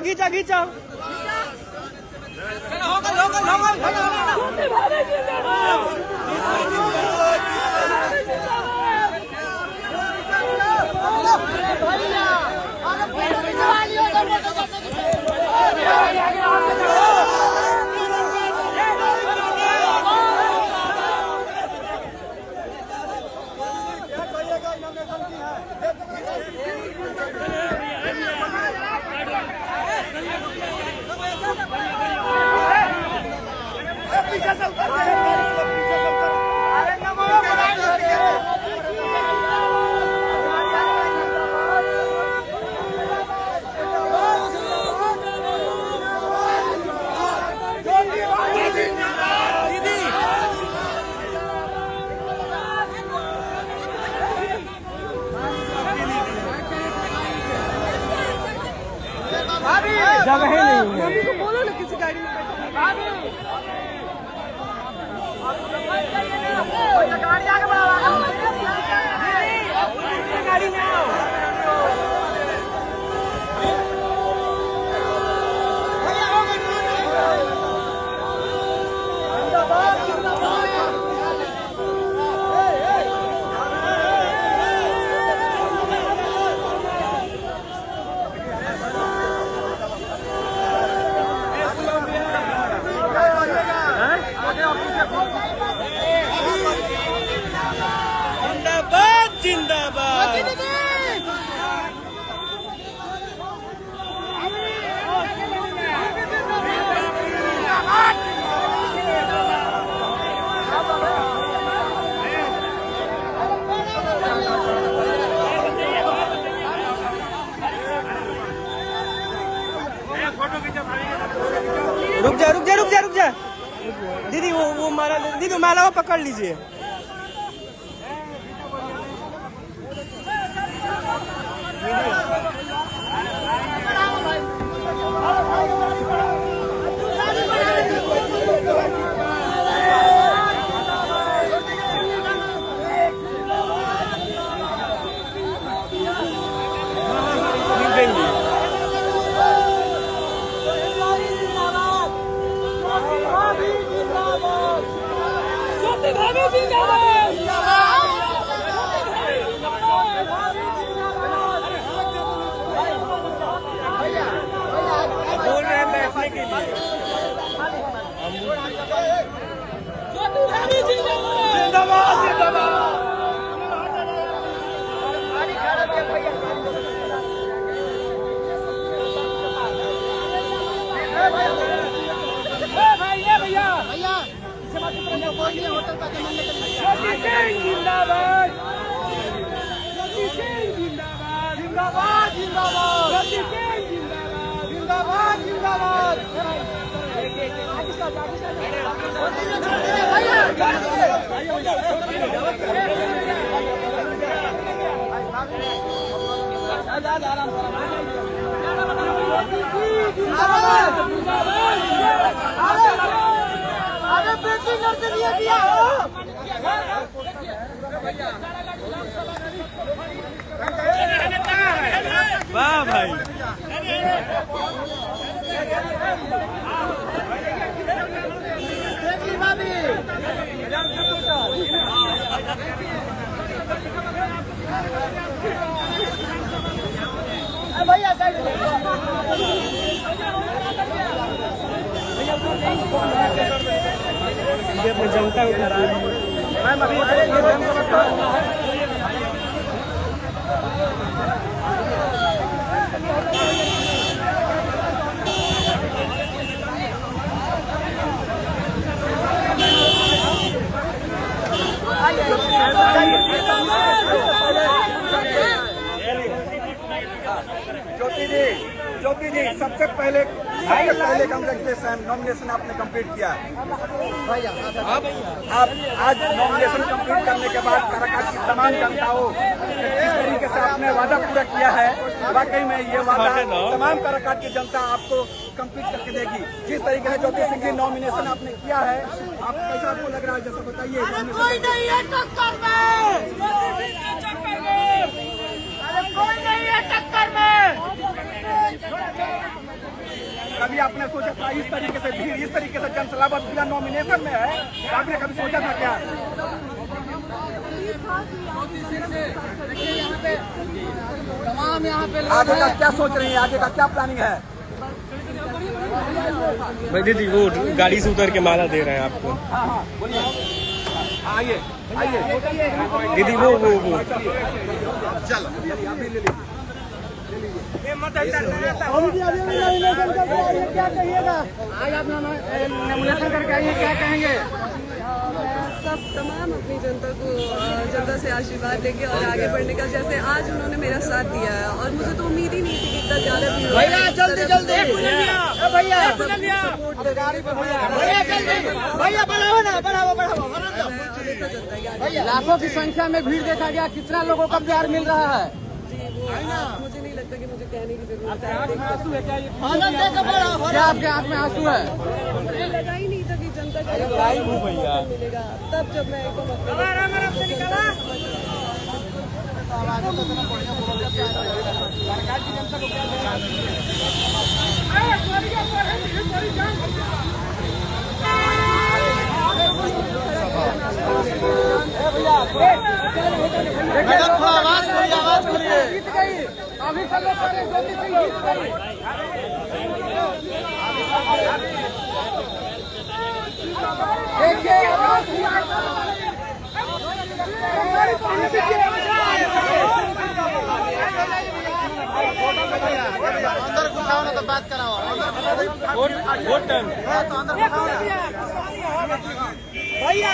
घीचा घीचा जगह ही नहीं है। मम्मी को बोलो ना किसी गाड़ी में गाड़ी में आओ। रुक जा रुक जा रुक जा रुक जा दीदी वो माला दीदी माला वो पकड़ लीजिए। अरे बेटी करके लिए दिया हो। वाह भाई भैया साइड अपने जनता को करा रही है मैम अभी ज्योति जी सबसे पहले कांग्रेचुलेसन नॉमिनेशन आपने कंप्लीट किया। अब आज नॉमिनेशन कंप्लीट करने के बाद काराकाट की तमाम जनताओं जिस तरीके से आपने वादा पूरा किया है, वाकई में ये वादा तमाम काराकाट की जनता आपको कंप्लीट करके देगी। जिस तरीके से ज्योति सिंह जी नॉमिनेशन आपने किया है, आप कैसा आपको लग रहा है, जैसा बताइए। कोई नहीं है टक्कर में, अरे कोई नहीं है टक्कर में। कभी आपने सोचा था इस तरीके से भीड़, इस तरीके से जनसलावत बिना नॉमिनेशन में है, आपने कभी सोचा था क्या? तमाम यहाँ पे आगे का क्या सोच रही है, आगे का क्या प्लानिंग है? भाई दीदी वो गाड़ी से उतर के माला दे रहे हैं आपको। हाँ बोलिए, आइए आइए दीदी वो चलो आप भी ले लीजिए। क्या कहिएगा? आज आप नॉमिनेशन करके आइए, क्या कहेंगे? सब तमाम अपनी जनता को जनता से आशीर्वाद लेके और आगे बढ़ने का, जैसे आज उन्होंने मेरा साथ दिया है और मुझे तो उम्मीद ही नहीं थी कि इतना ज्यादा भीड़ होगा। भैया जल्दी जल्दी, भैया भैया बढ़ाओ ना, बढ़ाओ भैया। लाखों की संख्या में भीड़ देखा गया, कितना लोगों का प्यार मिल रहा है। मुझे नहीं लगता कि मुझे कहने की जरूरत है। क्या आपके आंख में आंसू है? मुझे लगा ही नहीं था कि जनता का मिलेगा, तब जब मैं एक मैडम थोड़ा आवाज करिए। जीत गई अभी सब लोग कह रहे हैं ज्योति सिंह जीत गई। देखिए अंदर घुसाओ ना तो बात कराओ। वोट तो अंदर घुसाओ ना भैया।